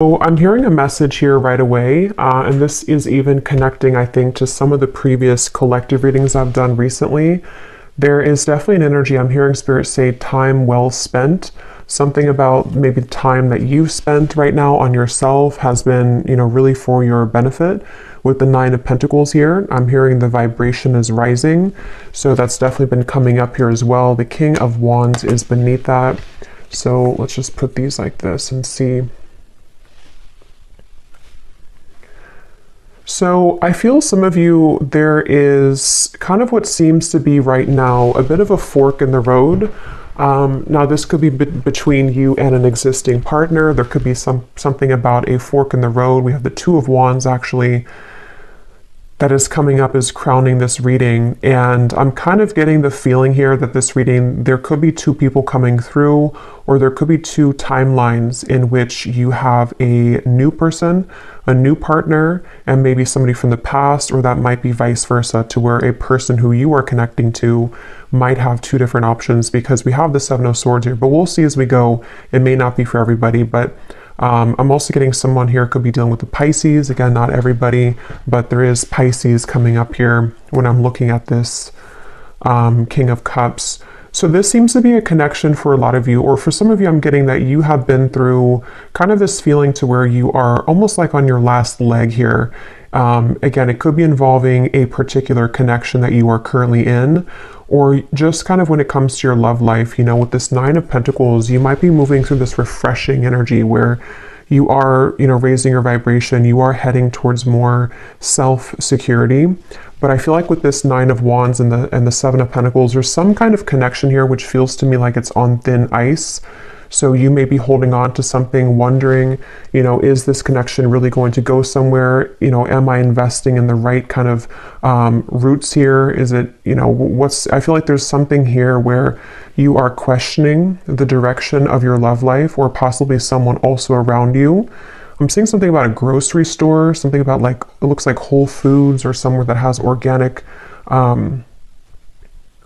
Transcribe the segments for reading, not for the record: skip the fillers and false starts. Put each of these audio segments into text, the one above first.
So I'm hearing a message here right away, and this is even connecting, I think, to some of the previous collective readings I've done recently. There is definitely an energy. I'm hearing Spirit say time well spent. Something about maybe the time that you've spent right now on yourself has been, really for your benefit. With the Nine of Pentacles here, I'm hearing the vibration is rising. So that's definitely been coming up here as well. The King of Wands is beneath that. So let's just put these like this and see. So I feel some of you, there is kind of what seems to be right now a bit of a fork in the road. Now this could be between you and an existing partner. There could be something about a fork in the road. We have the Two of Wands actually that is coming up as crowning this reading. And I'm kind of getting the feeling here that this reading, there could be two people coming through, or there could be two timelines in which you have a new person, a new partner, and maybe somebody from the past, or that might be vice versa, to where a person who you are connecting to might have two different options, because we have the Seven of Swords here, but we'll see as we go. It may not be for everybody, but I'm also getting someone here could be dealing with the Pisces. Again, not everybody, but there is Pisces coming up here when I'm looking at this King of Cups. So this seems to be a connection for a lot of you, or for some of you, I'm getting that you have been through kind of this feeling to where you are almost like on your last leg here. Again, it could be involving a particular connection that you are currently in, or just kind of when it comes to your love life, with this Nine of Pentacles, you might be moving through this refreshing energy where you are, raising your vibration, you are heading towards more self-security. But I feel like with this Nine of Wands and the Seven of Pentacles, there's some kind of connection here which feels to me like it's on thin ice. So you may be holding on to something, wondering, is this connection really going to go somewhere? Am I investing in the right kind of roots here? Is it, I feel like there's something here where you are questioning the direction of your love life, or possibly someone also around you. I'm seeing something about a grocery store, something about it looks like Whole Foods, or somewhere that has organic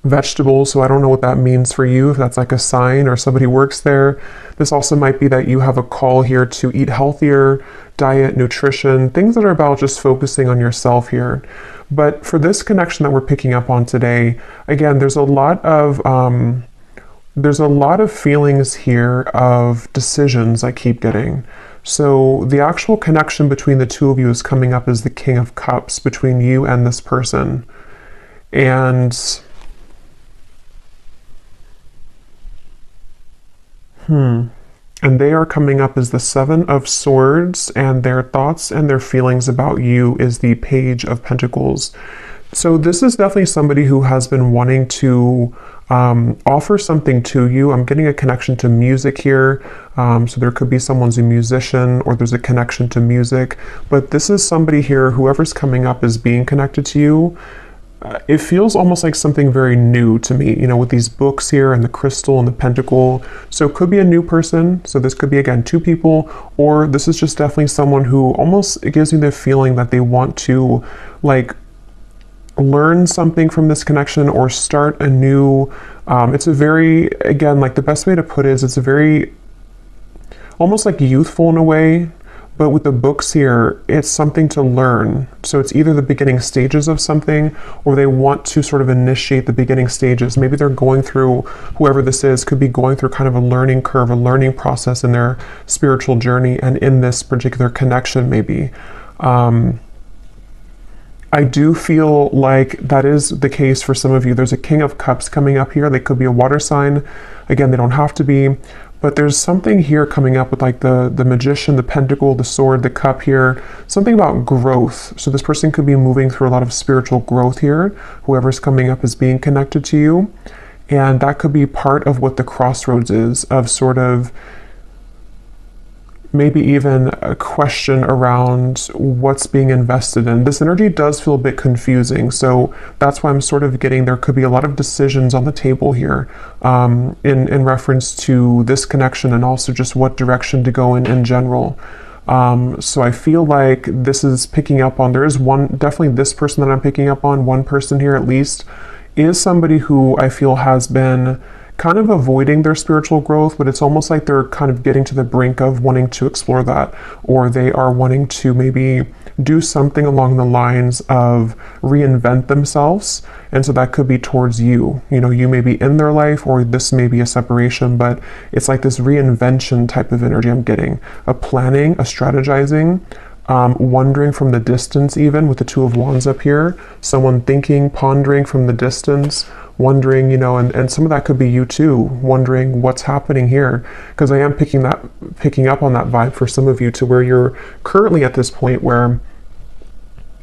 vegetables. So I don't know what that means for you, if that's like a sign or somebody works there. This also might be that you have a call here to eat healthier, diet, nutrition, things that are about just focusing on yourself here. But for this connection that we're picking up on today, again, there's a lot of feelings here of decisions I keep getting. So the actual connection between the two of you is coming up as the King of Cups between you and this person. And and they are coming up as the Seven of Swords, and their thoughts and their feelings about you is the Page of Pentacles. So this is definitely somebody who has been wanting to offer something to you. I'm getting a connection to music here. So there could be someone's a musician, or there's a connection to music. But this is somebody here, whoever's coming up as being connected to you. It feels almost like something very new to me, with these books here and the crystal and the pentacle. So it could be a new person. So this could be, again, two people, or this is just definitely someone who almost, it gives me the feeling that they want to learn something from this connection, or start a new, it's a very, again, the best way to put it is it's a very, almost like youthful in a way. But with the books here, it's something to learn. So it's either the beginning stages of something, or they want to sort of initiate the beginning stages. Maybe they're going through, whoever this is, could be going through kind of a learning curve, a learning process in their spiritual journey, and in this particular connection, maybe. I do feel like that is the case for some of you. There's a King of Cups coming up here. They could be a water sign. Again, they don't have to be. But there's something here coming up with the Magician, the Pentacle, the Sword, the Cup here. Something about growth. So this person could be moving through a lot of spiritual growth here. Whoever's coming up is being connected to you. And that could be part of what the crossroads is, of sort of maybe even a question around what's being invested in. This energy does feel a bit confusing, so that's why I'm sort of getting there could be a lot of decisions on the table here in reference to this connection, and also just what direction to go in general. So I feel like this is picking up on, there is definitely this person that I'm picking up on, one person here at least, is somebody who I feel has been kind of avoiding their spiritual growth, but it's almost like they're kind of getting to the brink of wanting to explore that, or they are wanting to maybe do something along the lines of reinvent themselves. And so that could be towards you. You know, you may be in their life, or this may be a separation, but it's like this reinvention type of energy I'm getting. A planning, a strategizing, wondering from the distance, even with the Two of Wands up here. Someone thinking, pondering from the distance, wondering, you know, and some of that could be you too, wondering what's happening here. Because I am picking up on that vibe for some of you, to where you're currently at this point where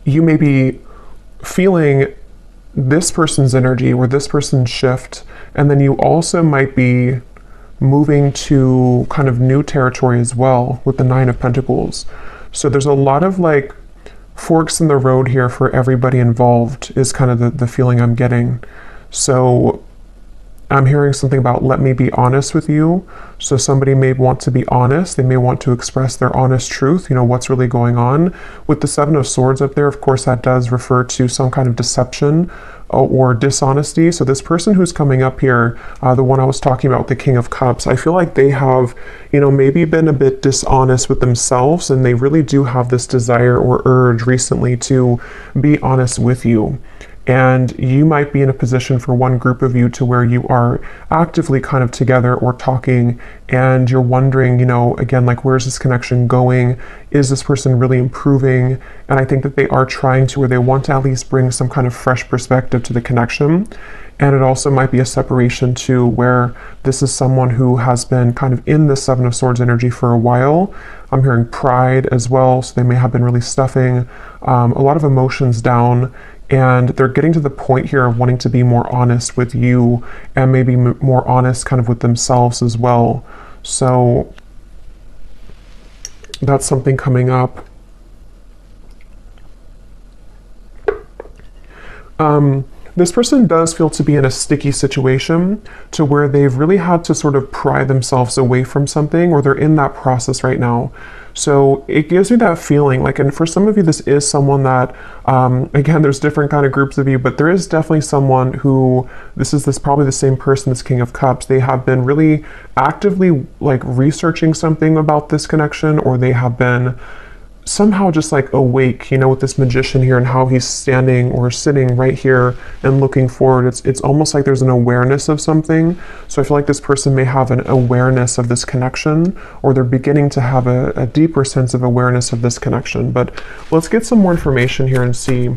you may be feeling this person's energy or this person's shift, and then you also might be moving to kind of new territory as well with the Nine of Pentacles. So there's a lot of like forks in the road here for everybody involved, is kind of the feeling I'm getting. So I'm hearing something about, let me be honest with you. So somebody may want to be honest. They may want to express their honest truth, you know, what's really going on. With the Seven of Swords up there, of course, that does refer to some kind of deception or dishonesty. So this person who's coming up here, the one I was talking about, the King of Cups, I feel like they have, you know, maybe been a bit dishonest with themselves, and they really do have this desire or urge recently to be honest with you. And you might be in a position for one group of you to where you are actively kind of together or talking, and you're wondering, you know, again, like, where's this connection going? Is this person really improving? And I think that they are trying to, or they want to at least bring some kind of fresh perspective to the connection. And it also might be a separation too, where this is someone who has been kind of in the Seven of Swords energy for a while. I'm hearing pride as well, so they may have been really stuffing a lot of emotions down. And they're getting to the point here of wanting to be more honest with you, and maybe more honest kind of with themselves as well. So that's something coming up. This person does feel to be in a sticky situation, to where they've really had to sort of pry themselves away from something, or they're in that process right now. So it gives me that feeling like, and for some of you, this is someone that, again, there's different kind of groups of you, but there is definitely someone who, this probably the same person, this King of Cups. They have been really actively like researching something about this connection, or they have been somehow just like awake, you know, with this Magician here and how he's standing or sitting right here and looking forward. It's almost like there's an awareness of something. So I feel like this person may have an awareness of this connection, or they're beginning to have a deeper sense of awareness of this connection. But let's get some more information here and see.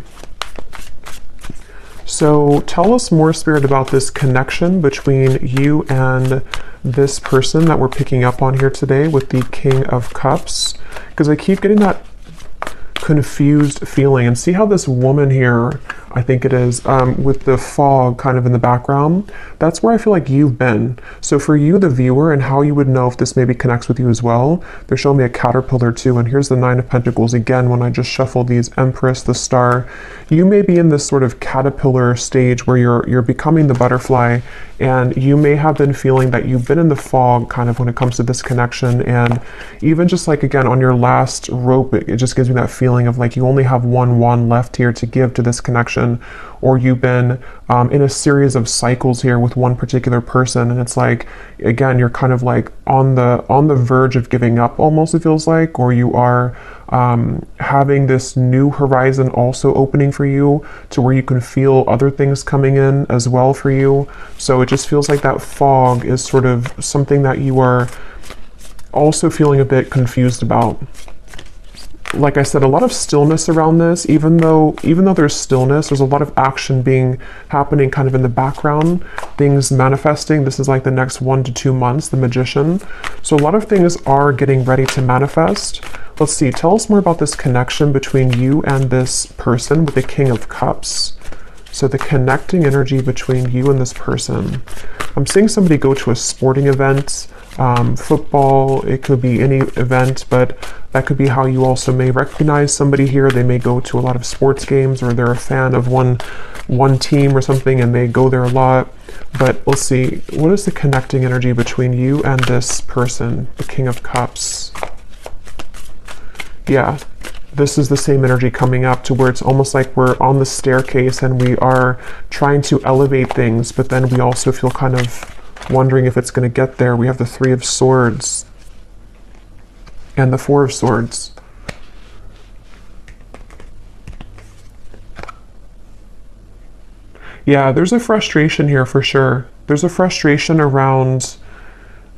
So tell us more, Spirit, about this connection between you and this person that we're picking up on here today with the King of Cups, because I keep getting that confused feeling. And see how this woman here, I think it is, with the fog kind of in the background, that's where I feel like you've been. So for you, the viewer, and how you would know if this maybe connects with you as well, they're showing me a caterpillar too, and here's the Nine of Pentacles again. When I just shuffle these, Empress, the Star, you may be in this sort of caterpillar stage where you're becoming the butterfly, and you may have been feeling that you've been in the fog kind of when it comes to this connection. And even just like, again, on your last rope, it just gives me that feeling of like you only have one wand left here to give to this connection, or you've been in a series of cycles here with one particular person, and it's like, again, you're kind of like on the verge of giving up almost, it feels like, or you are having this new horizon also opening for you, to where you can feel other things coming in as well for you. So it just feels like that fog is sort of something that you are also feeling a bit confused about. Like I said, a lot of stillness around this. Even though there's stillness, there's a lot of action happening kind of in the background, things manifesting. This is like the next 1 to 2 months, the Magician. So a lot of things are getting ready to manifest. Let's see, tell us more about this connection between you and this person with the King of Cups. So the connecting energy between you and this person. I'm seeing somebody go to a sporting event, football, it could be any event, but that could be how you also may recognize somebody here. They may go to a lot of sports games, or they're a fan of one team or something, and they go there a lot. But let's see, what is the connecting energy between you and this person, the King of Cups? Yeah, this is the same energy coming up, to where it's almost like we're on the staircase and we are trying to elevate things, but then we also feel kind of wondering if it's going to get there. We have the Three of Swords and the Four of Swords. Yeah, there's a frustration here for sure. There's a frustration around,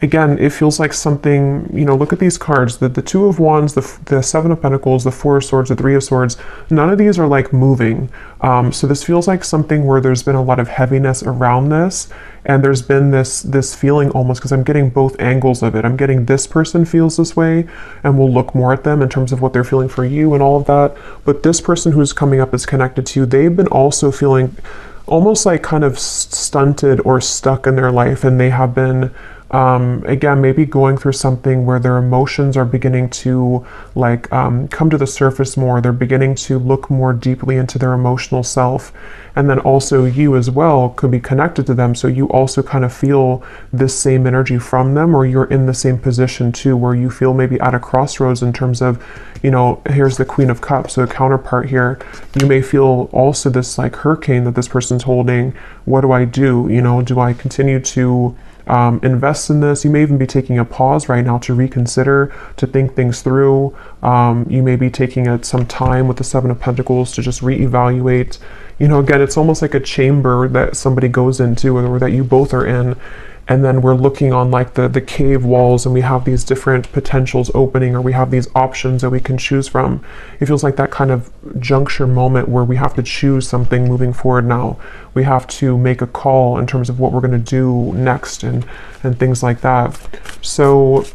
again, it feels like something, you know, look at these cards, the Two of Wands, the Seven of Pentacles, the Four of Swords, the Three of Swords, none of these are like moving. So this feels like something where there's been a lot of heaviness around this, and there's been this feeling almost, because I'm getting both angles of it. I'm getting this person feels this way, and we'll look more at them in terms of what they're feeling for you and all of that. But this person who's coming up is connected to you. They've been also feeling almost like kind of stunted or stuck in their life, and they have been again, maybe going through something where their emotions are beginning to like come to the surface more. They're beginning to look more deeply into their emotional self. And then also you as well could be connected to them. So you also kind of feel this same energy from them, or you're in the same position too, where you feel maybe at a crossroads in terms of, you know, here's the Queen of Cups, so a counterpart here. You may feel also this like hurricane that this person's holding. What do I do? You know, do I continue to invest in this? You may even be taking a pause right now to reconsider, to think things through. You may be taking some time with the Seven of Pentacles to just reevaluate. You know, again, it's almost like a chamber that somebody goes into, or that you both are in, and then we're looking on like the cave walls, and we have these different potentials opening, or we have these options that we can choose from. It feels like that kind of juncture moment where we have to choose something moving forward now. We have to make a call in terms of what we're going to do next, and things like that. So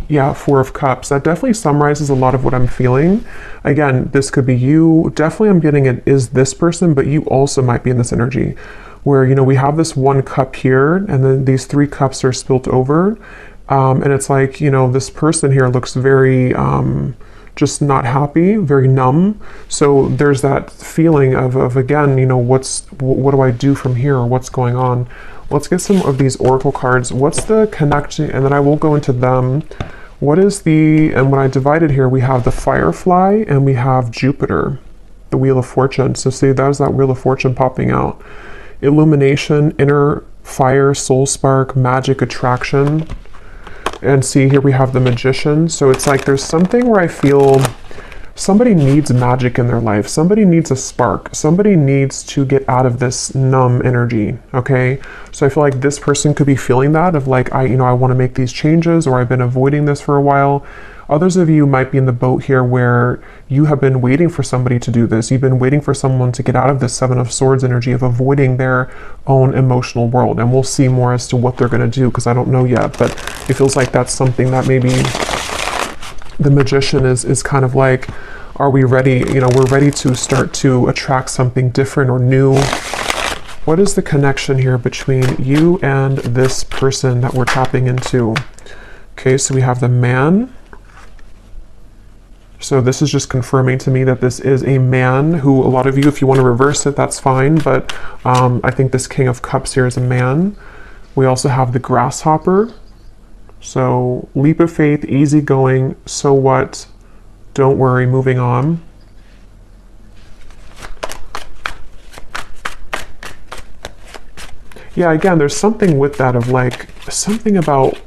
yeah, Four of Cups. That definitely summarizes a lot of what I'm feeling. Again, this could be you. Definitely I'm getting it is this person, but you also might be in this energy where, you know, we have this one cup here, and then these three cups are spilt over. And it's like, you know, this person here looks very just not happy, very numb. So there's that feeling of again, you know, what do I do from here, or what's going on? Let's get some of these oracle cards. What's the connection? And then I will go into them. What is and when I divide it here, we have the Firefly and we have Jupiter, the Wheel of Fortune. So see, that was that Wheel of Fortune popping out. Illumination, inner fire, soul spark, magic, attraction. And see, here we have the Magician. So it's like there's something where I feel somebody needs magic in their life. Somebody needs a spark. Somebody needs to get out of this numb energy, okay? So I feel like this person could be feeling that of like, I want to make these changes, or I've been avoiding this for a while. Others of you might be in the boat here where you have been waiting for somebody to do this. You've been waiting for someone to get out of this Seven of Swords energy of avoiding their own emotional world. And we'll see more as to what they're going to do, because I don't know yet. But it feels like that's something that maybe the Magician is kind of like, are we ready? You know, we're ready to start to attract something different or new. What is the connection here between you and this person that we're tapping into? Okay, so we have the Man. So this is just confirming to me that this is a man who, a lot of you, if you want to reverse it, that's fine. But I think this King of Cups here is a man. We also have the Grasshopper. So leap of faith, easygoing, so what, don't worry, moving on. Yeah, again, there's something with that of like, something about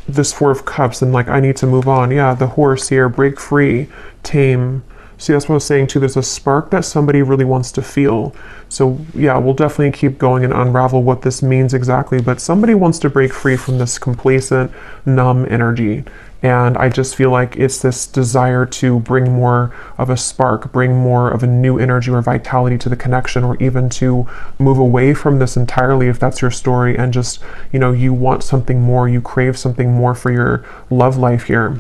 this Four of Cups and like, I need to move on. Yeah, the Horse here, break free, tame. See, that's what I was saying too. There's a spark that somebody really wants to feel. So yeah, we'll definitely keep going and unravel what this means exactly. But somebody wants to break free from this complacent, numb energy. And I just feel like it's this desire to bring more of a spark, bring more of a new energy or vitality to the connection, or even to move away from this entirely if that's your story, and just, you know, you want something more, you crave something more for your love life here.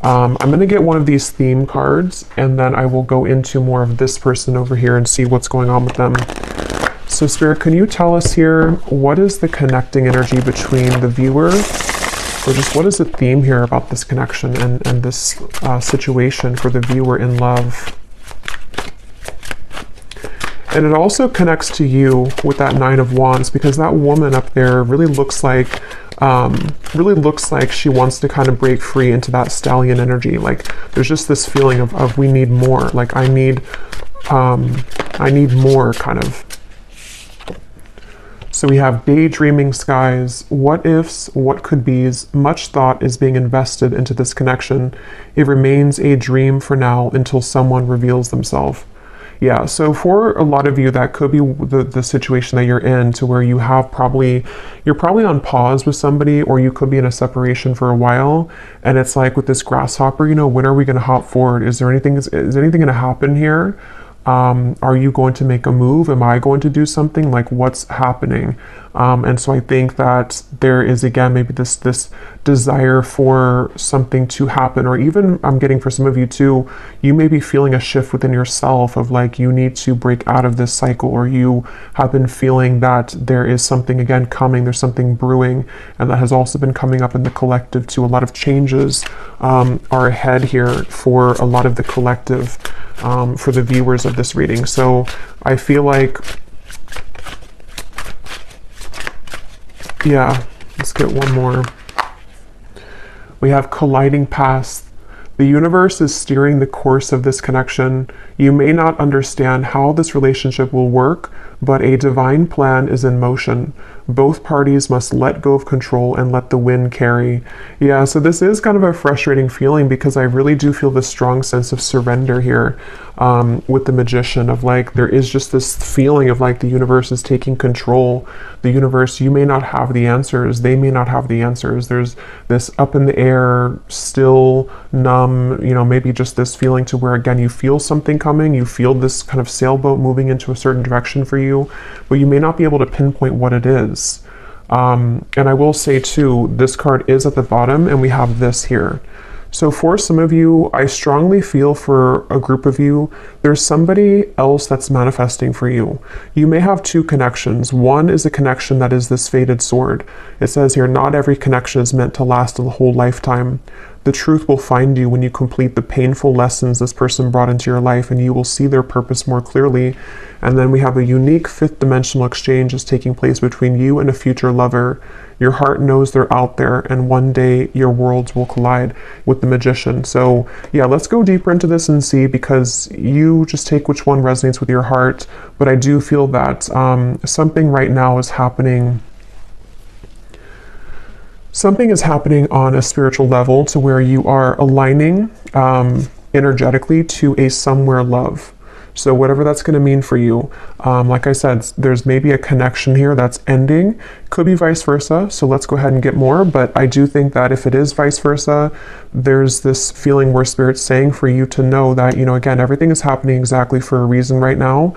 I'm going to get one of these theme cards, and then I will go into more of this person over here and see what's going on with them. So Spirit, can you tell us here, what is the connecting energy between the viewer, or just what is the theme here about this connection and this situation for the viewer in love? And it also connects to you with that Nine of Wands, because that woman up there really looks like she wants to kind of break free into that stallion energy. Like there's just this feeling of we need more. Like I need more kind of. So we have daydreaming skies, what ifs, what could be's, much thought is being invested into this connection. It remains a dream for now until someone reveals themselves. Yeah, so for a lot of you, that could be the situation that you're in, to where you're probably on pause with somebody, or you could be in a separation for a while, and it's like with this grasshopper, when are we going to hop forward? Is anything going to happen here? Are you going to make a move? Am I going to do something? Like, what's happening? And so I think that there is, again, maybe this desire for something to happen, or even I'm getting for some of you too, you may be feeling a shift within yourself of like, you need to break out of this cycle, or you have been feeling that there is something again coming, there's something brewing, and that has also been coming up in the collective too. A lot of changes are ahead here for a lot of the collective, for the viewers of this reading. So I feel like, yeah, let's get one more. We have colliding paths. The universe is steering the course of this connection. You may not understand how this relationship will work, but a divine plan is in motion. Both parties must let go of control and let the wind carry. Yeah, so this is kind of a frustrating feeling, because I really do feel this strong sense of surrender here with the Magician, of like, there is just this feeling of like the universe is taking control. The universe, you may not have the answers, they may not have the answers. There's this up in the air, still, numb, maybe just this feeling to where, again, you feel something coming, you feel this kind of sailboat moving into a certain direction for you, but you may not be able to pinpoint what it is. And I will say too, this card is at the bottom, and we have this here. So for some of you, I strongly feel for a group of you, there's somebody else that's manifesting for you. You may have two connections. One is a connection that is this fated sword. It says here, not every connection is meant to last a whole lifetime. The truth will find you when you complete the painful lessons this person brought into your life, and you will see their purpose more clearly. And then we have a unique fifth dimensional exchange is taking place between you and a future lover. Your heart knows they're out there, and one day your worlds will collide with the Magician. So yeah, let's go deeper into this and see, because you just take which one resonates with your heart. But I do feel that something right now is happening. Something is happening on a spiritual level, to where you are aligning energetically to a somewhere love. So whatever that's going to mean for you, like I said, there's maybe a connection here that's ending. Could be vice versa. So let's go ahead and get more. But I do think that if it is vice versa, there's this feeling where Spirit's saying for you to know that, again, everything is happening exactly for a reason right now.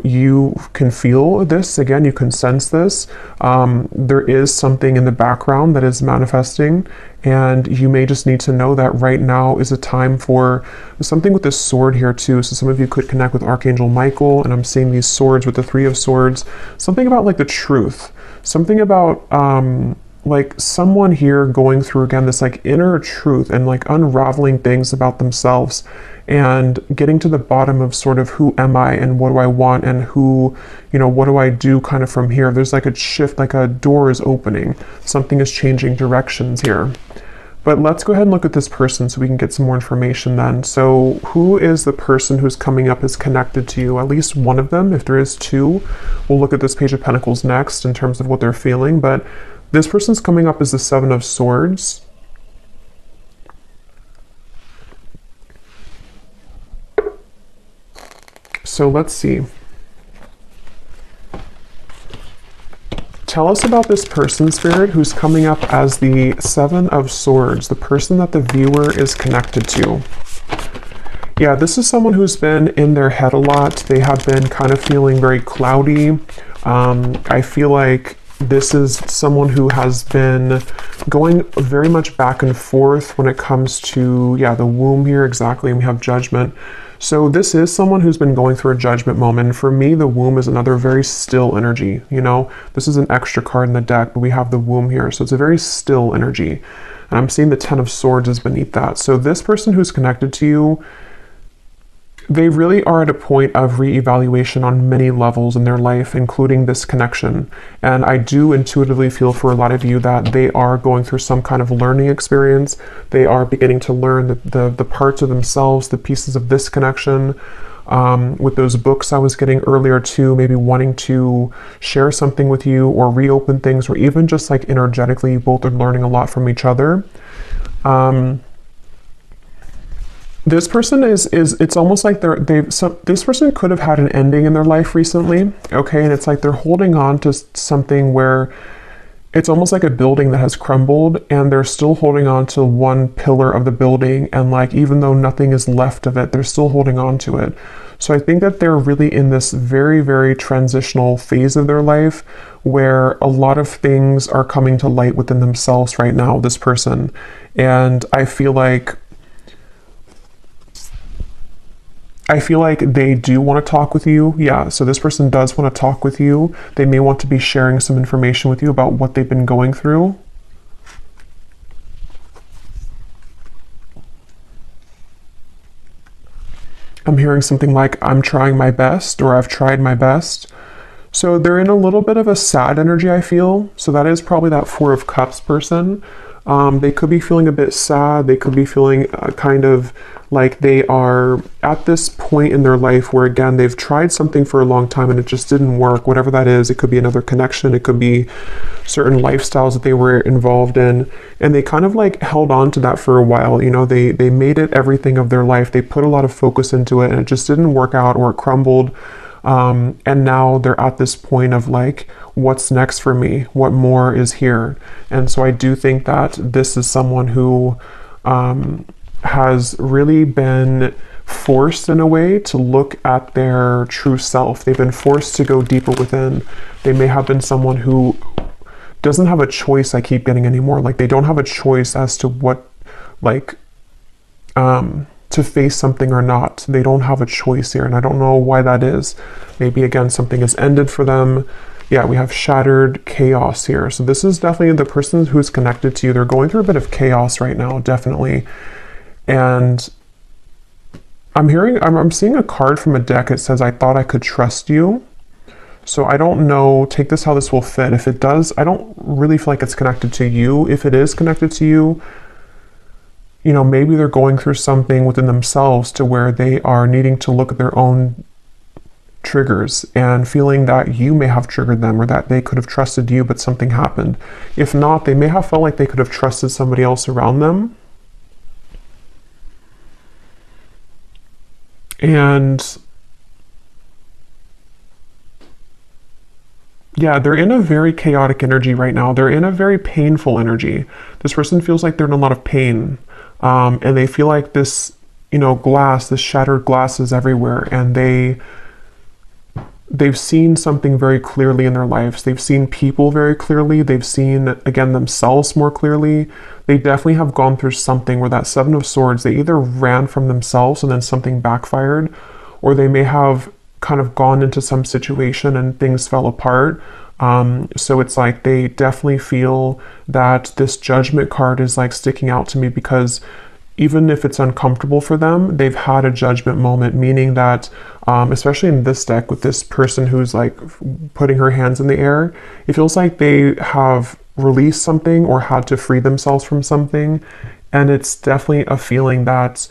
You can feel this, again, you can sense this. There is something in the background that is manifesting, and you may just need to know that right now is a time for something with this sword here too. So some of you could connect with Archangel Michael, and I'm seeing these swords with the Three of Swords. Something about like the truth, something about like someone here going through, again, this like inner truth and like unraveling things about themselves, and getting to the bottom of sort of who am I and what do I want, and who, what do I do kind of from here. There's like a shift, like a door is opening. Something is changing directions here. But let's go ahead and look at this person so we can get some more information then. So who is the person who's coming up as connected to you? At least one of them. If there is two, we'll look at this Page of Pentacles next in terms of what they're feeling. But this person's coming up as the Seven of Swords. So let's see. Tell us about this person, Spirit, who's coming up as the Seven of Swords, the person that the viewer is connected to. Yeah, this is someone who's been in their head a lot. They have been kind of feeling very cloudy. I feel like this is someone who has been going very much back and forth when it comes to, yeah, the womb here, exactly, and we have Judgment. So this is someone who's been going through a judgment moment. For me, the womb is another very still energy. This is an extra card in the deck, but we have the womb here. So it's a very still energy. And I'm seeing the Ten of Swords is beneath that. So this person who's connected to you, they really are at a point of reevaluation on many levels in their life, including this connection. And I do intuitively feel for a lot of you that they are going through some kind of learning experience. They are beginning to learn the parts of themselves, the pieces of this connection. With those books I was getting earlier too, maybe wanting to share something with you or reopen things, or even just like energetically, you both are learning a lot from each other. This person it's almost like this person could have had an ending in their life recently, okay? And it's like they're holding on to something where it's almost like a building that has crumbled, and they're still holding on to one pillar of the building, and like even though nothing is left of it, they're still holding on to it. So I think that they're really in this very, very transitional phase of their life where a lot of things are coming to light within themselves right now, this person. And I feel like they do want to talk with you. Yeah, so this person does want to talk with you. They may want to be sharing some information with you about what they've been going through. I'm hearing something like, I'm trying my best, or I've tried my best. So they're in a little bit of a sad energy, I feel. So that is probably that Four of Cups person. They could be feeling a bit sad. They could be feeling kind of like they are at this point in their life where, again, they've tried something for a long time and it just didn't work, whatever that is. It could be another connection. It could be certain lifestyles that they were involved in. And they kind of like held on to that for a while. You know, they made it everything of their life. They put a lot of focus into it and it just didn't work out, or it crumbled. And now they're at this point of like, what's next for me? What more is here? And so I do think that this is someone who has really been forced in a way to look at their true self. They've been forced to go deeper within. They may have been someone who doesn't have a choice, I keep getting anymore. Like they don't have a choice as to what, like, to face something or not. They don't have a choice here, and I don't know why that is. Maybe again something has ended for them. Yeah, we have shattered chaos here. So this is definitely the person who's connected to you. They're going through a bit of chaos right now, definitely. And I'm seeing a card from a deck. It says, I thought I could trust you. So I don't know, take this how this will fit. If it does, I don't really feel like it's connected to you. If it is connected to you, you know, maybe they're going through something within themselves to where they are needing to look at their own triggers and feeling that you may have triggered them, or that they could have trusted you, but something happened. If not, they may have felt like they could have trusted somebody else around them. And yeah, they're in a very chaotic energy right now. They're in a very painful energy. This person feels like they're in a lot of pain. And they feel like this, you know, glass, this shattered glass is everywhere. And they've seen something very clearly in their lives. They've seen people very clearly. They've seen, again, themselves more clearly. They definitely have gone through something where that Seven of Swords, they either ran from themselves and then something backfired, or they may have kind of gone into some situation and things fell apart. So it's like they definitely feel that this Judgment card is like sticking out to me, because even if it's uncomfortable for them, they've had a judgment moment, meaning that, especially in this deck with this person who's like putting her hands in the air, it feels like they have released something or had to free themselves from something. And it's definitely a feeling that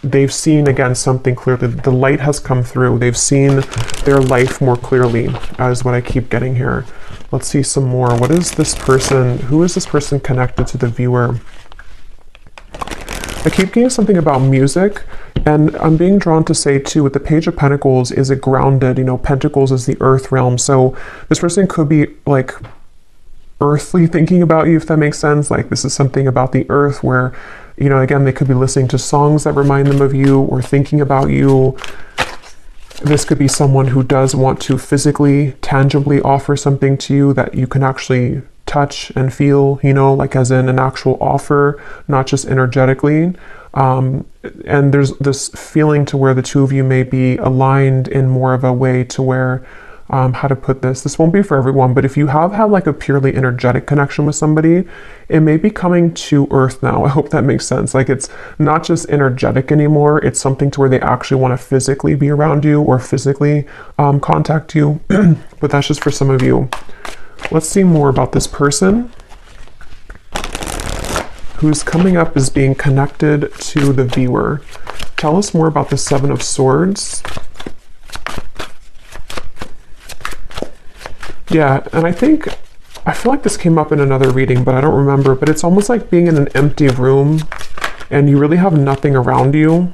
they've seen, again, something clearly. The light has come through. They've seen their life more clearly, is what I keep getting here. Let's see some more. What is this person? Who is this person connected to the viewer? I keep getting something about music, and I'm being drawn to say too, with the Page of Pentacles, is it grounded? You know, Pentacles is the earth realm. So this person could be like earthly thinking about you, if that makes sense. Like this is something about the earth where, you know, again, they could be listening to songs that remind them of you or thinking about you. This could be someone who does want to physically, tangibly offer something to you that you can actually touch and feel, you know, like as in an actual offer, not just energetically. And there's this feeling to where the two of you may be aligned in more of a way to where how to put this. This won't be for everyone, but if you have had like a purely energetic connection with somebody, it may be coming to earth now. I hope that makes sense. Like it's not just energetic anymore. It's something to where they actually want to physically be around you or physically contact you. But that's just for some of you. Let's see more about this person who's coming up as being connected to the viewer. Tell us more about the Seven of Swords. Yeah, and I feel like this came up in another reading, but I don't remember, but it's almost like being in an empty room and you really have nothing around you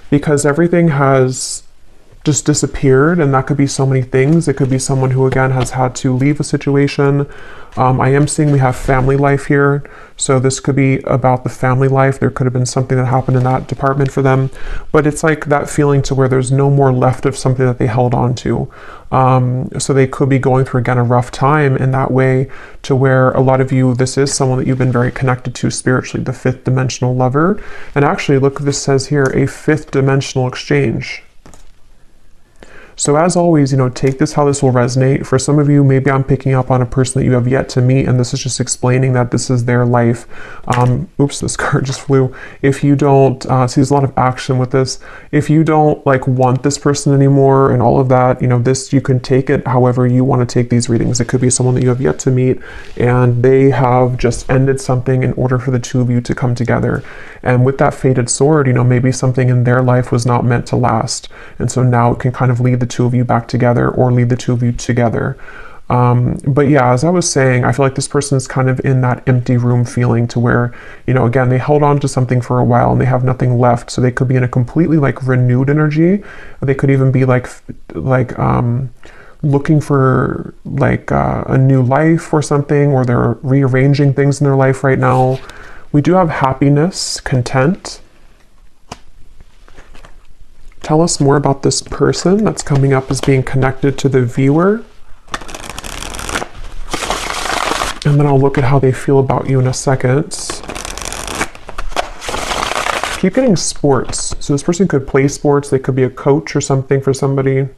because everything has just disappeared, and that could be so many things. It could be someone who again has had to leave a situation. I am seeing we have family life here, so this could be about the family life. There could have been something that happened in that department for them, but it's like that feeling to where there's no more left of something that they held on to. So they could be going through again a rough time in that way, to where a lot of you, this is someone that you've been very connected to spiritually, the fifth dimensional lover. And actually look, this says here, a fifth dimensional exchange. So as always, you know, take this how this will resonate. For some of you, maybe I'm picking up on a person that you have yet to meet, and this is just explaining that this is their life. Oops, this card just flew. If you don't, see there's a lot of action with this. If you don't like want this person anymore and all of that, you know, this, you can take it however you want to take these readings. It could be someone that you have yet to meet and they have just ended something in order for the two of you to come together. And with that fated sword, you know, maybe something in their life was not meant to last. And so now it can kind of lead the two of you back together or lead the two of you together. But yeah, as I was saying, I feel like this person is kind of in that empty room feeling to where, you know, again, they held on to something for a while and they have nothing left. So they could be in a completely like renewed energy. They could even be like looking for like a new life or something, or they're rearranging things in their life right now. We do have happiness, content. Tell us more about this person that's coming up as being connected to the viewer. And then I'll look at how they feel about you in a second. Keep getting sports. So this person could play sports. They could be a coach or something for somebody.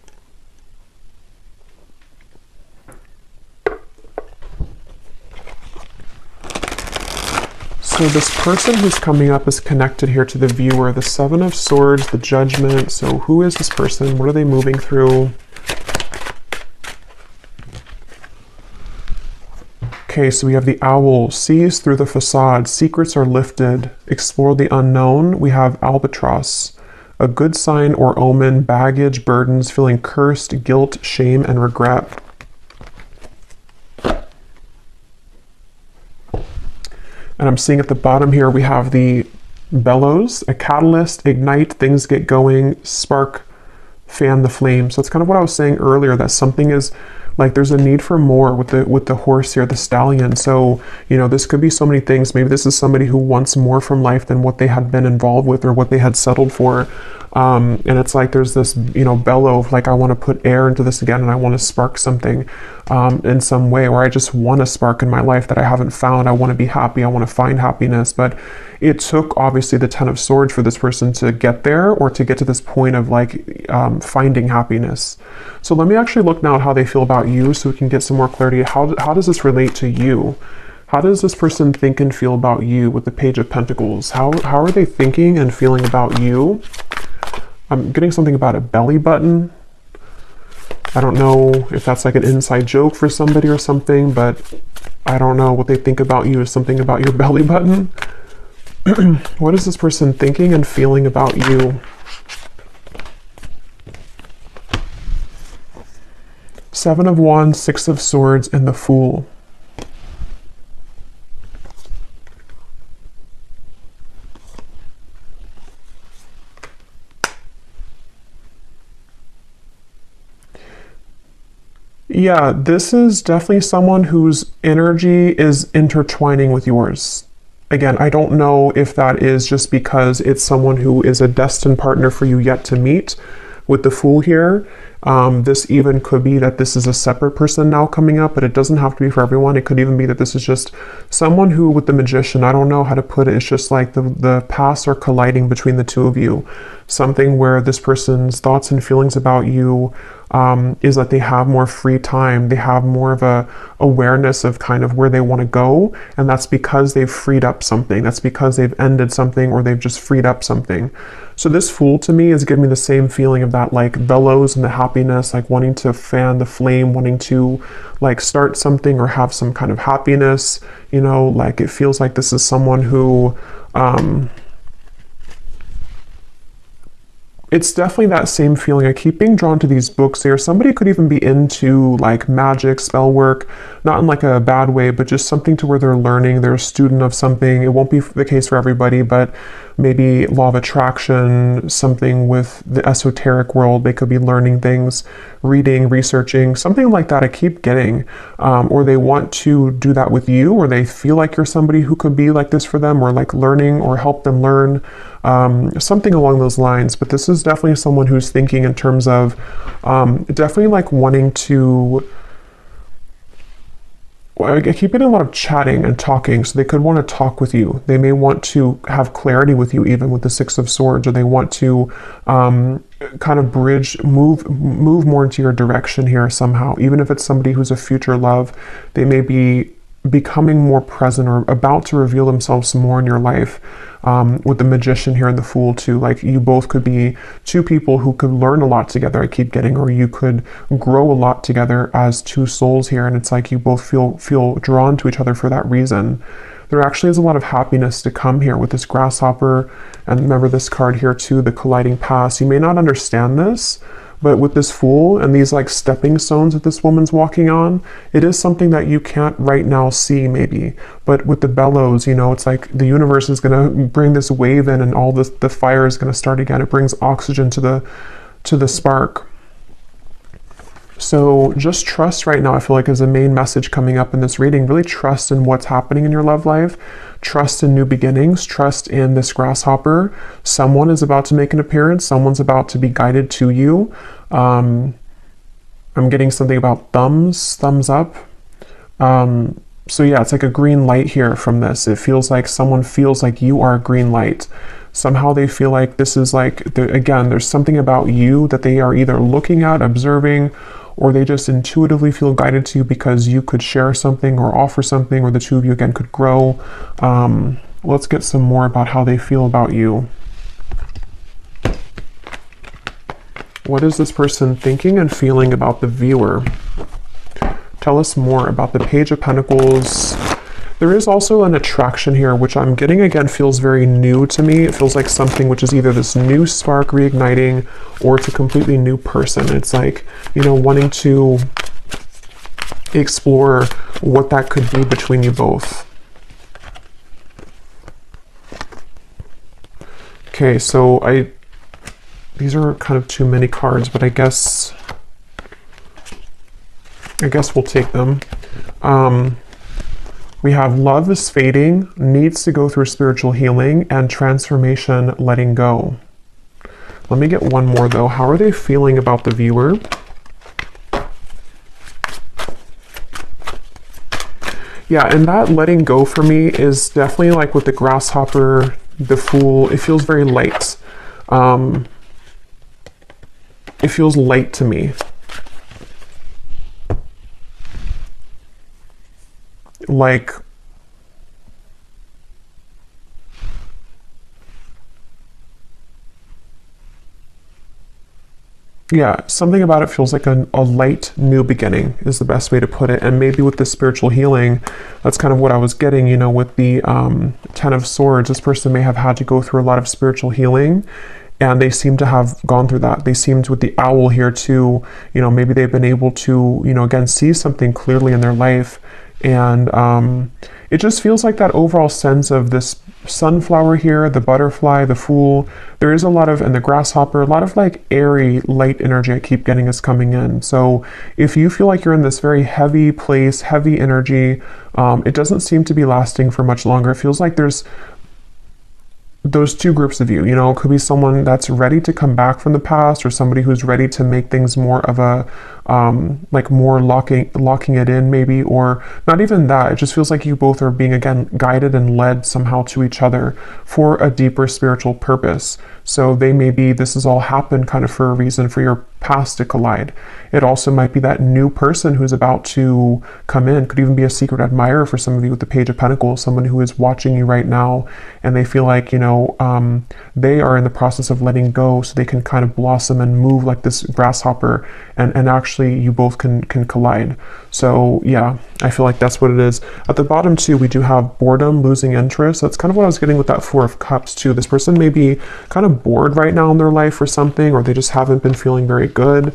So this person who's coming up is connected here to the viewer, the Seven of Swords, the Judgment. So who is this person? What are they moving through? Okay, so we have the Owl, sees through the facade, secrets are lifted, explore the unknown. We have Albatross, a good sign or omen, baggage, burdens, feeling cursed, guilt, shame, and regret. And I'm seeing at the bottom here, we have the Bellows, a catalyst, ignite, things get going, spark, fan the flame. So it's kind of what I was saying earlier, that something is like, there's a need for more with the horse here, the stallion. So, you know, this could be so many things. Maybe this is somebody who wants more from life than what they had been involved with or what they had settled for. And it's like there's this, you know, bellow of like, I want to put air into this again and I want to spark something in some way, or I just want a spark in my life that I haven't found. I want to be happy. I want to find happiness. But it took obviously the Ten of Swords for this person to get there, or to get to this point of like finding happiness. So let me actually look now at how they feel about you so we can get some more clarity. How does this relate to you? How does this person think and feel about you with the Page of Pentacles? How are they thinking and feeling about you? I'm getting something about a belly button. I don't know if that's like an inside joke for somebody or something, but I don't know what they think about you is something about your belly button. What is this person thinking and feeling about you? Seven of Wands, Six of Swords, and the Fool. Yeah, this is definitely someone whose energy is intertwining with yours. Again, I don't know if that is just because it's someone who is a destined partner for you yet to meet with the Fool here. This even could be that this is a separate person now coming up, but it doesn't have to be for everyone. It could even be that this is just someone who, with the Magician, I don't know how to put it, it's just like the paths are colliding between the two of you. Something where this person's thoughts and feelings about you is that they have more free time. They have more of a awareness of kind of where they want to go. And that's because they've freed up something. That's because they've ended something, or they've just freed up something. So this Fool to me is giving me the same feeling of that like bellows and the happiness, like wanting to fan the flame, wanting to like start something or have some kind of happiness, you know, like it feels like this is someone who, it's definitely that same feeling. I keep being drawn to these books here. Somebody could even be into like magic, spell work, not in like a bad way, but just something to where they're learning, they're a student of something. It won't be the case for everybody, but maybe law of attraction, something with the esoteric world. They could be learning things, reading, researching, something like that I keep getting. Or they want to do that with you, or they feel like you're somebody who could be like this for them, or like learning or help them learn. Something along those lines. But this is definitely someone who's thinking in terms of definitely like wanting to, I keep getting a lot of chatting and talking, so they could want to talk with you. They may want to have clarity with you, even with the Six of Swords, or they want to kind of bridge, move more into your direction here somehow. Even if it's somebody who's a future love, they may be becoming more present or about to reveal themselves more in your life. With the Magician here and the Fool too, like you both could be two people who could learn a lot together, I keep getting, or you could grow a lot together as two souls here, and it's like you both feel drawn to each other for that reason. There actually is a lot of happiness to come here with this Grasshopper, and remember this card here too, the colliding paths. You may not understand this, but with this Fool and these like stepping stones that this woman's walking on, it is something that you can't right now see maybe. But with the bellows, you know, it's like the universe is going to bring this wave in, and all this, the fire is going to start again. It brings oxygen to the spark. So just trust right now, I feel like, is a main message coming up in this reading. Really trust in what's happening in your love life. Trust in new beginnings. Trust in this Grasshopper. Someone is about to make an appearance. Someone's about to be guided to you. I'm getting something about thumbs up. So yeah, it's like a green light here from this. It feels like someone feels like you are a green light. Somehow they feel like this is like, again, there's something about you that they are either looking at, observing, or they just intuitively feel guided to you because you could share something or offer something, or the two of you again could grow. Let's get some more about how they feel about you. What is this person thinking and feeling about the viewer? Tell us more about the Page of Pentacles. There is also an attraction here, which I'm getting again feels very new to me. It feels like something which is either this new spark reigniting, or it's a completely new person. It's like, you know, wanting to explore what that could be between you both. Okay, so these are kind of too many cards, but I guess we'll take them. We have love is fading, needs to go through spiritual healing, and transformation, letting go. Let me get one more though. How are they feeling about the viewer? Yeah, and that letting go for me is definitely like with the Grasshopper, the Fool, it feels very light. It feels light to me. Like, yeah, something about it feels like a light new beginning is the best way to put it. And maybe with the spiritual healing, that's kind of what I was getting, you know, with the Ten of Swords. This person may have had to go through a lot of spiritual healing, and they seem to have gone through that. They seemed with the Owl here too, you know, maybe they've been able to, you know, again, see something clearly in their life. And it just feels like that overall sense of this sunflower here, the butterfly, the Fool. There is a lot of, and the Grasshopper, a lot of like airy, light energy I keep getting is coming in. So if you feel like you're in this very heavy place, heavy energy, it doesn't seem to be lasting for much longer. It feels like there's those two groups of you, you know, it could be someone that's ready to come back from the past, or somebody who's ready to make things more of a like more locking it in maybe, or not even that. It just feels like you both are being, again, guided and led somehow to each other for a deeper spiritual purpose. So they may be, this has all happened kind of for a reason, for your past to collide. It also might be that new person who's about to come in. Could even be a secret admirer for some of you with the Page of Pentacles, someone who is watching you right now, and they feel like, you know, they are in the process of letting go so they can kind of blossom and move like this grasshopper, and actually you both can collide. So yeah, I feel like that's what it is. At the bottom too, we do have boredom, losing interest. That's kind of what I was getting with that Four of Cups too. This person may be kind of bored right now in their life or something, or they just haven't been feeling very good.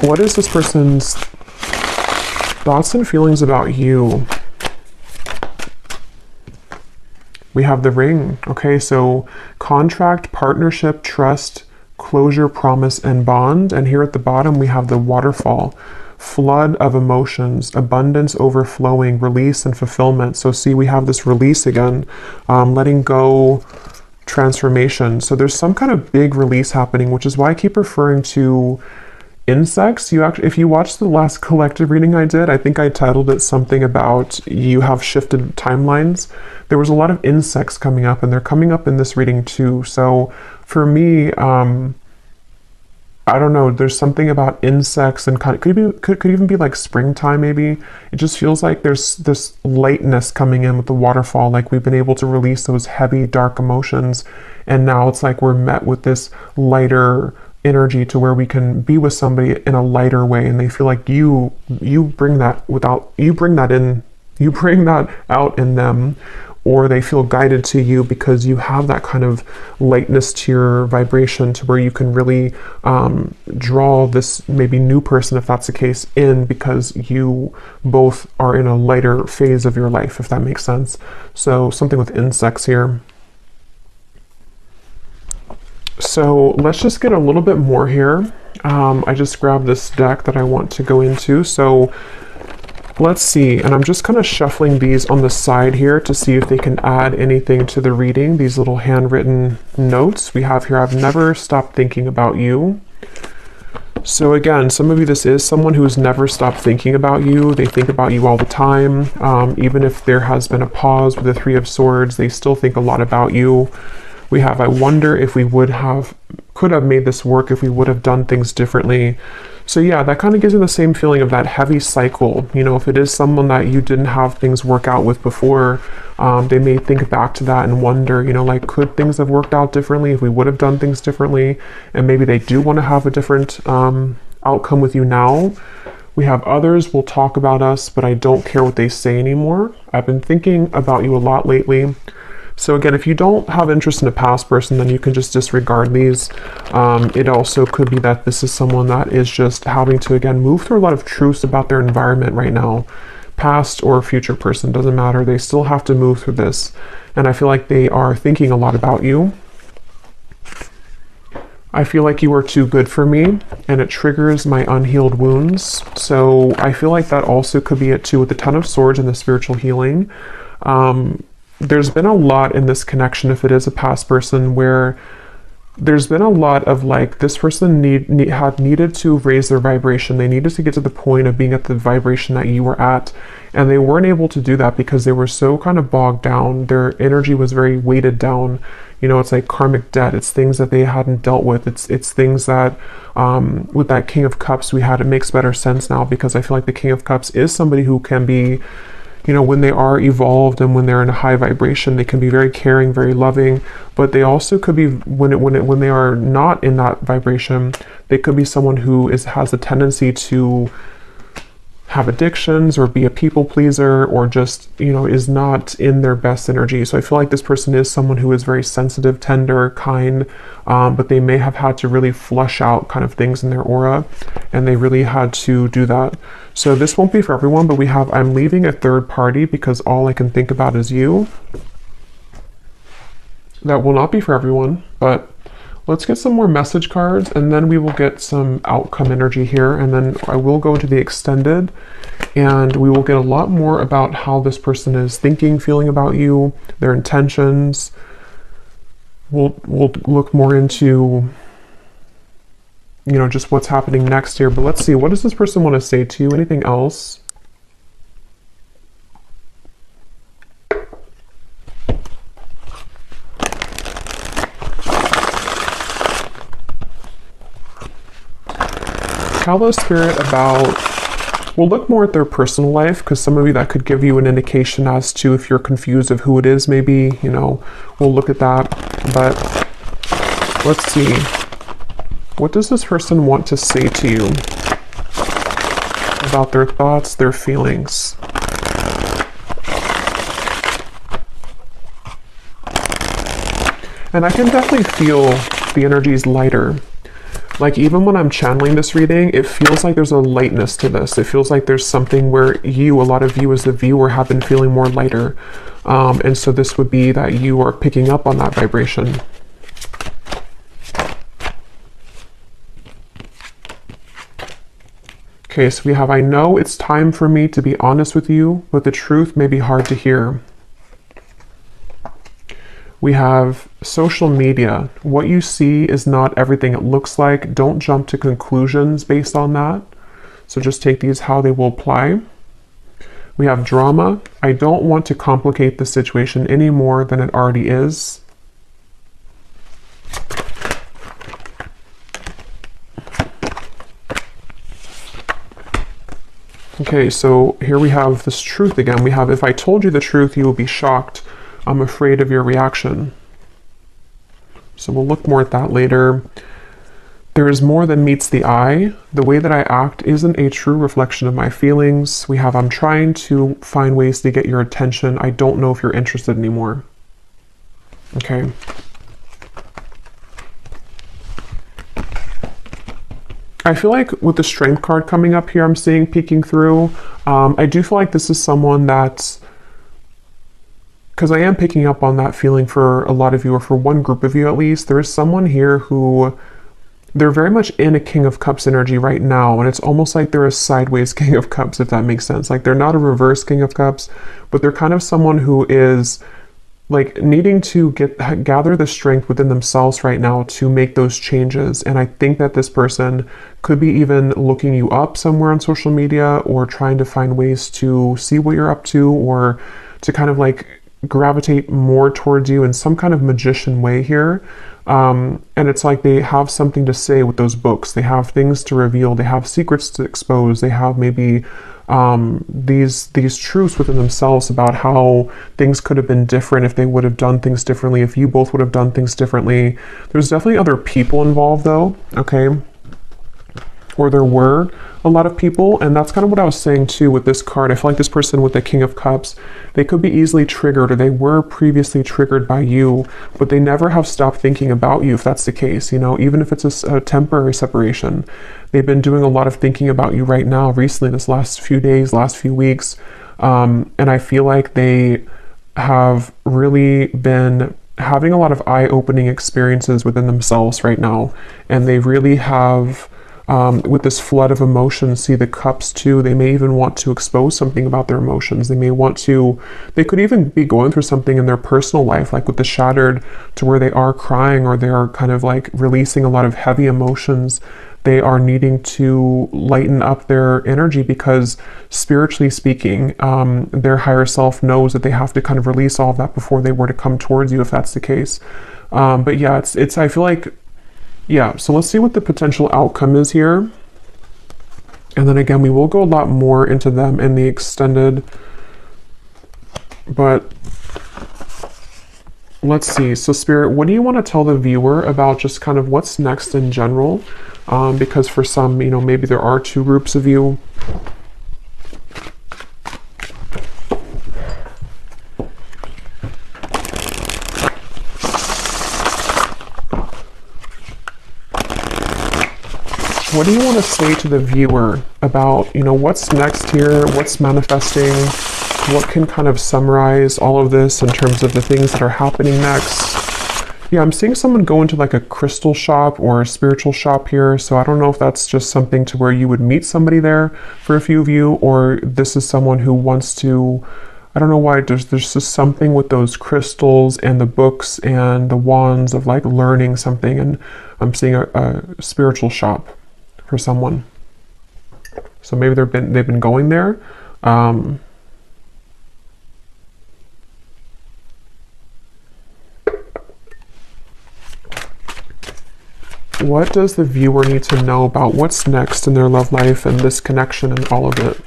What is this person's thoughts and feelings about you? We have the Ring. Okay, so contract, partnership, trust, closure, promise, and bond. And here at the bottom, we have the Waterfall. Flood of emotions, abundance, overflowing, release, and fulfillment. So see, we have this release again, letting go, transformation. So there's some kind of big release happening, which is why I keep referring to insects. You actually, if you watched the last collective reading I did, I think I titled it something about you have shifted timelines. There was a lot of insects coming up, and they're coming up in this reading too. So for me, I don't know, there's something about insects, and kind of could even be like springtime maybe. It just feels like there's this lightness coming in with the waterfall, like we've been able to release those heavy dark emotions, and now it's like we're met with this lighter energy to where we can be with somebody in a lighter way, and they feel like you bring that out in them, or they feel guided to you because you have that kind of lightness to your vibration, to where you can really draw this maybe new person, if that's the case, in, because you both are in a lighter phase of your life, if that makes sense. So something with insects here. So let's just get a little bit more here. I just grabbed this deck that I want to go into. So let's see, and I'm just kind of shuffling these on the side here to see if they can add anything to the reading. These little handwritten notes we have here. I've never stopped thinking about you. So again, some of you, this is someone who's never stopped thinking about you. They think about you all the time. Even if there has been a pause with the Three of Swords, they still think a lot about you. We have, I wonder if we could have made this work if we would have done things differently. So yeah, that kind of gives you the same feeling of that heavy cycle. You know, if it is someone that you didn't have things work out with before, they may think back to that and wonder, you know, like, could things have worked out differently if we would have done things differently? And maybe they do want to have a different outcome with you now. We have others will talk about us, but I don't care what they say anymore. I've been thinking about you a lot lately. So again, if you don't have interest in a past person, then you can just disregard these. It also could be that this is someone that is just having to, again, move through a lot of truths about their environment right now. Past or future person, doesn't matter. They still have to move through this. And I feel like they are thinking a lot about you. I feel like you are too good for me, and it triggers my unhealed wounds. So I feel like that also could be it too, with the Ten of Swords and the spiritual healing. There's been a lot in this connection, if it is a past person, where there's been a lot of like, this person had needed to raise their vibration. They needed to get to the point of being at the vibration that you were at, and they weren't able to do that because they were so kind of bogged down. Their energy was very weighted down. You know, it's like karmic debt. It's things that they hadn't dealt with. It's things that, with that King of Cups we had, it makes better sense now, because I feel like the King of Cups is somebody who can be, you know, when they are evolved and when they're in a high vibration, they can be very caring, very loving, but they also could be, when they are not in that vibration, they could be someone who has a tendency to have addictions or be a people pleaser, or just, you know, is not in their best energy. So I feel like this person is someone who is very sensitive, tender, kind, but they may have had to really flush out kind of things in their aura, and they really had to do that. So this won't be for everyone, but we have, I'm leaving a third party because all I can think about is you. That will not be for everyone, but Let's get some more message cards, and then we will get some outcome energy here, and then I will go into the extended, and we will get a lot more about how this person is thinking, feeling about you, their intentions. We'll look more into, you know, just what's happening next here. But let's see, what does this person want to say to you? Anything else? Tell the spirit about, we'll look more at their personal life, because some of you, that could give you an indication as to if you're confused of who it is, maybe, you know, we'll look at that. But let's see, what does this person want to say to you about their thoughts, their feelings? And I can definitely feel the energies lighter. Like, even when I'm channeling this reading, it feels like there's a lightness to this. It feels like there's something where you, a lot of you as the viewer, have been feeling more lighter. And so this would be that you are picking up on that vibration. Okay, so we have, I know it's time for me to be honest with you, but the truth may be hard to hear. We have social media. What you see is not everything it looks like. Don't jump to conclusions based on that. So just take these how they will apply. We have drama. I don't want to complicate the situation any more than it already is. Okay, so here we have this truth again. We have, if I told you the truth, you will be shocked. I'm afraid of your reaction. So we'll look more at that later. There is more than meets the eye. The way that I act isn't a true reflection of my feelings. We have, I'm trying to find ways to get your attention. I don't know if you're interested anymore. Okay. I feel like with the Strength card coming up here, I'm seeing peeking through. I do feel like this is someone that's, because I am picking up on that feeling for a lot of you, or for one group of you at least. There is someone here who, they're very much in a King of Cups energy right now, and it's almost like they're a sideways King of Cups, if that makes sense. Like, they're not a reverse King of Cups, but they're kind of someone who is like needing to gather the strength within themselves right now to make those changes. And I think that this person could be even looking you up somewhere on social media, or trying to find ways to see what you're up to, or to kind of like gravitate more towards you in some kind of magician way here. And it's like they have something to say with those books. They have things to reveal. They have secrets to expose. They have maybe these truths within themselves about how things could have been different if they would have done things differently, if you both would have done things differently. There's definitely other people involved though, okay? Or there were a lot of people, and that's kind of what I was saying too with this card. I feel like this person with the King of Cups, they could be easily triggered, or they were previously triggered by you, but they never have stopped thinking about you, if that's the case, you know, even if it's a temporary separation. They've been doing a lot of thinking about you right now, recently, this last few days, last few weeks, and I feel like they have really been having a lot of eye-opening experiences within themselves right now, and they really have, with this flood of emotions, see the cups too, they may even want to expose something about their emotions. They may want to, they could even be going through something in their personal life, like with the Shattered, to where they are crying, or they are kind of like releasing a lot of heavy emotions. They are needing to lighten up their energy, because spiritually speaking, their higher self knows that they have to kind of release all of that before they were to come towards you, if that's the case. But yeah, it's I feel like, yeah, so let's see what the potential outcome is here. And then again, we will go a lot more into them in the extended. But let's see. So Spirit, what do you want to tell the viewer about just kind of what's next in general? Because for some, you know, maybe there are two groups of you. What do you want to say to the viewer about, you know, what's next here, what's manifesting, what can kind of summarize all of this in terms of the things that are happening next? Yeah, I'm seeing someone go into like a crystal shop or a spiritual shop here. So I don't know if that's just something to where you would meet somebody there for a few of you, or this is someone who wants to, I don't know why, there's just something with those crystals and the books and the wands of like learning something. And I'm seeing a spiritual shop for someone. So maybe they've been going there. What does the viewer need to know about what's next in their love life and this connection and all of it?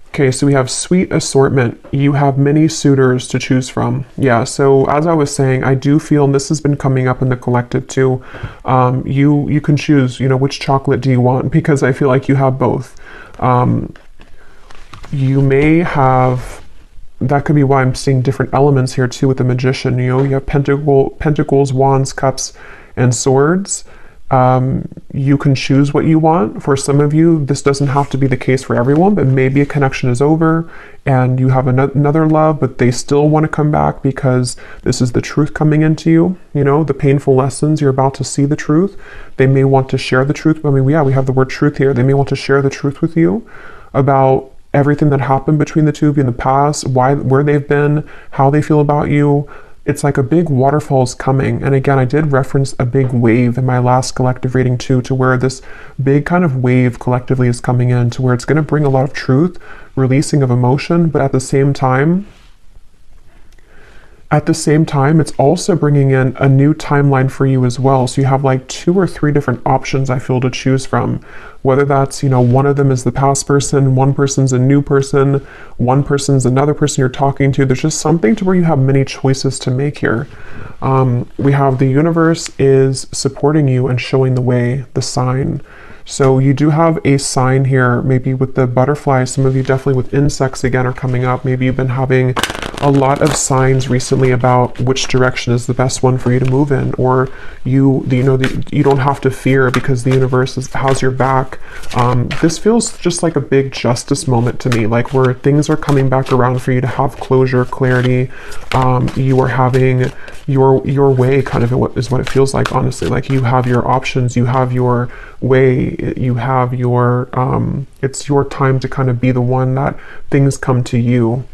Okay, so we have sweet assortment. You have many suitors to choose from. Yeah, so as I was saying, I do feel, and this has been coming up in the collective too, you can choose, which chocolate do you want, because I feel like you have both. You may have, that could be why I'm seeing different elements here too with the magician. You have pentacles, wands, cups, and swords. You can choose what you want. For some of you, this doesn't have to be the case for everyone, but maybe a connection is over and you have another love, but they still want to come back because this is the truth coming into you. The painful lessons, you're about to see the truth. They may want to share the truth. I mean, yeah, we have the word truth here. They may want to share the truth with you about everything that happened between the two of you in the past, where they've been, how they feel about you. It's like a big waterfall is coming. And again, I did reference a big wave in my last collective reading too, to where this big kind of wave collectively is coming in, to where it's going to bring a lot of truth, releasing of emotion, but at the same time, it's also bringing in a new timeline for you as well. So you have like 2 or 3 different options, I feel, to choose from. Whether that's, one of them is the past person, one person's a new person, one person's another person you're talking to. There's just something to where you have many choices to make here. We have the universe is supporting you and showing the way, the sign. So you do have a sign here, maybe with the butterflies. Some of you definitely with insects again are coming up. Maybe you've been having a lot of signs recently about which direction is the best one for you to move in, or you don't have to fear because the universe has your back. This feels just like a big justice moment to me, like where things are coming back around for you to have closure, clarity. You are having your way, kind of is what it feels like, honestly. Like you have your options, you have your way, you have your it's your time to kind of be the one that things come to you.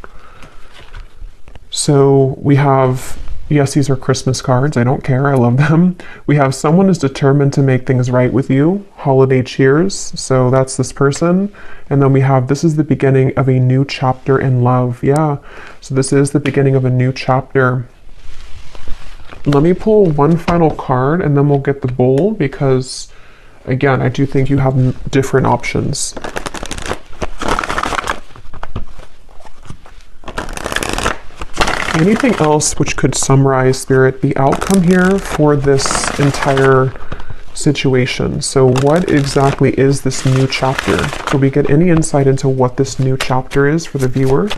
So we have, yes, these are Christmas cards. I don't care. I love them. We have someone is determined to make things right with you. Holiday cheers. So that's this person. And then we have, this is the beginning of a new chapter in love. Yeah. So this is the beginning of a new chapter. Let me pull one final card and then we'll get the bowl, because again, I do think you have different options. Anything else which could summarize, Spirit, the outcome here for this entire situation? So what exactly is this new chapter? Do we get any insight into what this new chapter is for the viewer?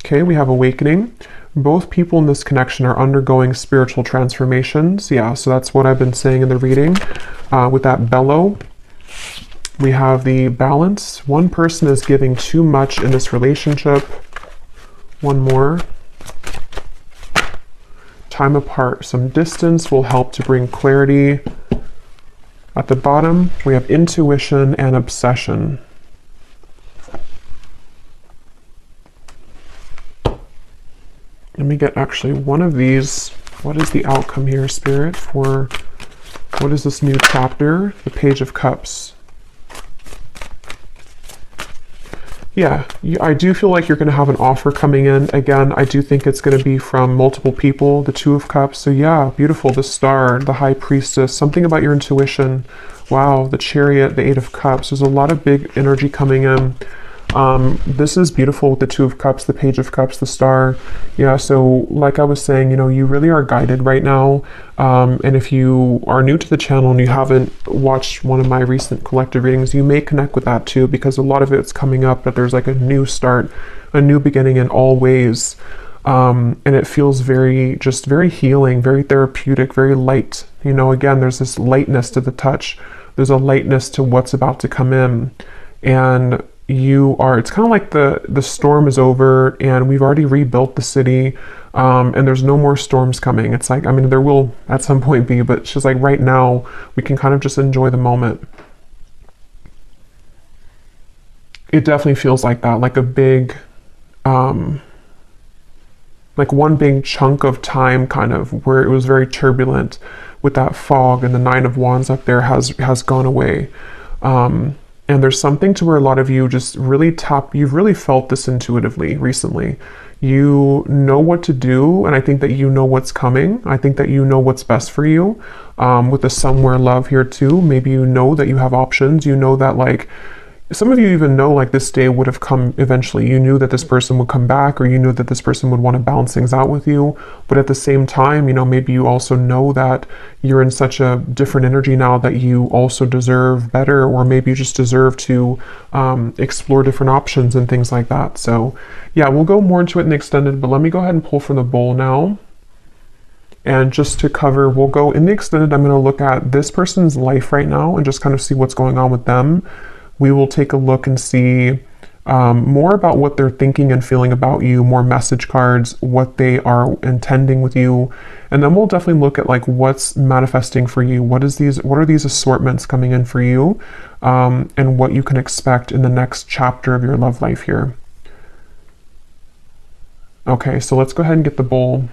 Okay, we have awakening. Both people in this connection are undergoing spiritual transformations. Yeah, so that's what I've been saying in the reading. With that bellow, we have the balance. One person is giving too much in this relationship. One more. Time apart. Some distance will help to bring clarity. At the bottom, we have intuition and obsession. Let me get actually one of these. What is the outcome here, Spirit, for what is this new chapter? The Page of Cups. Yeah, I do feel like you're going to have an offer coming in. Again, I do think it's going to be from multiple people, the Two of Cups. So yeah, beautiful. The Star, the High Priestess, something about your intuition. Wow, the Chariot, the Eight of Cups. There's a lot of big energy coming in. This is beautiful with the Two of Cups, the Page of Cups, the Star. Yeah, so like I was saying, you really are guided right now. And if you are new to the channel and you haven't watched one of my recent collective readings, you may connect with that too, because a lot of it's coming up that there's like a new start, a new beginning in all ways. And it feels very healing, very therapeutic, very light. Again, there's this lightness to the touch. There's a lightness to what's about to come in. And it's kind of like the storm is over and we've already rebuilt the city, and there's no more storms coming. It's like, I mean, there will at some point be, but it's just like right now we can kind of just enjoy the moment. It definitely feels like that, like a big, like one big chunk of time kind of where it was very turbulent with that fog, and the Nine of Wands up there has gone away. And there's something to where a lot of you just really you've really felt this intuitively recently. You know what to do, and I think that you know what's coming. I think that you know what's best for you. With the somewhere love here too, maybe you know that you have options. You know that, like, some of you even know, like, this day would have come eventually. You knew that this person would come back, or you knew that this person would want to balance things out with you. But at the same time, you know, maybe you also know that you're in such a different energy now that you also deserve better, or maybe you just deserve to explore different options and things like that. So yeah, we'll go more into it in the extended, but let me go ahead and pull from the bowl now. And just to cover, we'll go in the extended. I'm going to look at this person's life right now and just kind of see what's going on with them. We will take a look and see more about what they're thinking and feeling about you, more message cards, what they are intending with you. And then we'll definitely look at, like, what's manifesting for you. What are these assortments coming in for you, and what you can expect in the next chapter of your love life here. Okay, so let's go ahead and get the bowl.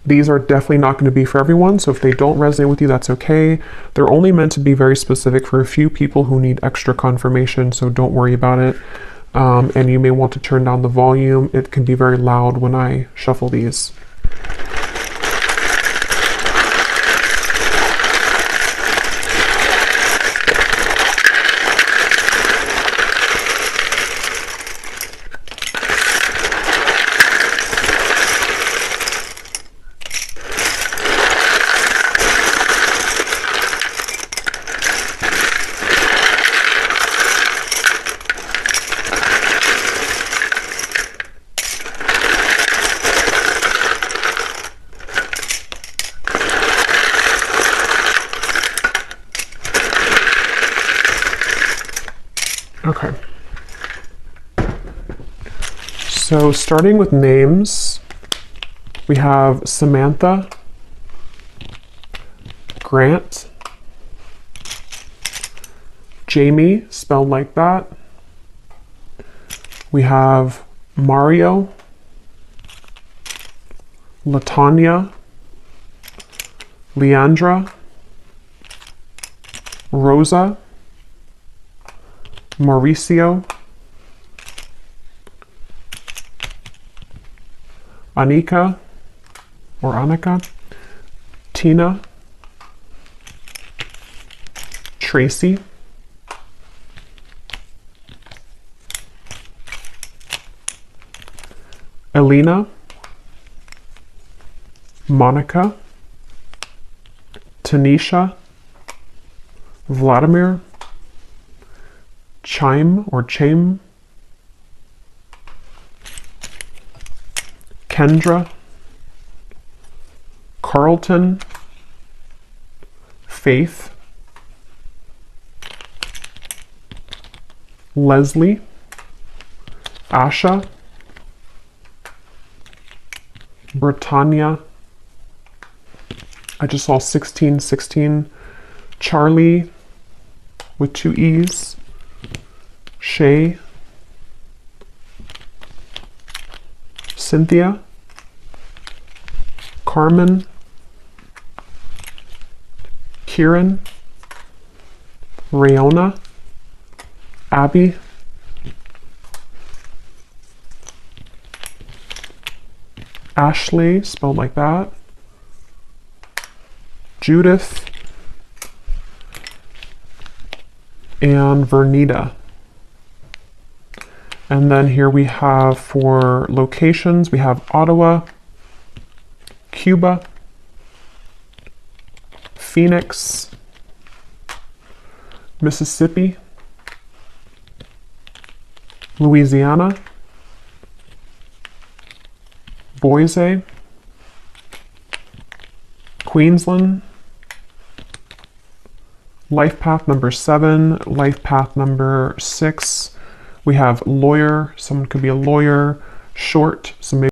These are definitely not going to be for everyone, so if they don't resonate with you, that's okay. They're only meant to be very specific for a few people who need extra confirmation, so don't worry about it. And you may want to turn down the volume. It can be very loud when I shuffle these. Okay. So starting with names, we have Samantha, Grant, Jamie, spelled like that. We have Mario, Latanya, Leandra, Rosa, Mauricio, Anika, or Annika, Tina, Tracy, Elena, Monica, Tanisha, Vladimir, Chaim or Chaim, Kendra, Carlton, Faith, Leslie, Asha, Britannia, I just saw 1616, Charlie with 2 E's, Shay, Cynthia, Carmen, Kieran, Rayona, Abby, Ashley, spelled like that, Judith, and Vernita. And then here we have for locations, we have Ottawa, Cuba, Phoenix, Mississippi, Louisiana, Boise, Queensland, life path number 7, life path number 6, We have lawyer, someone could be a lawyer, short, so maybe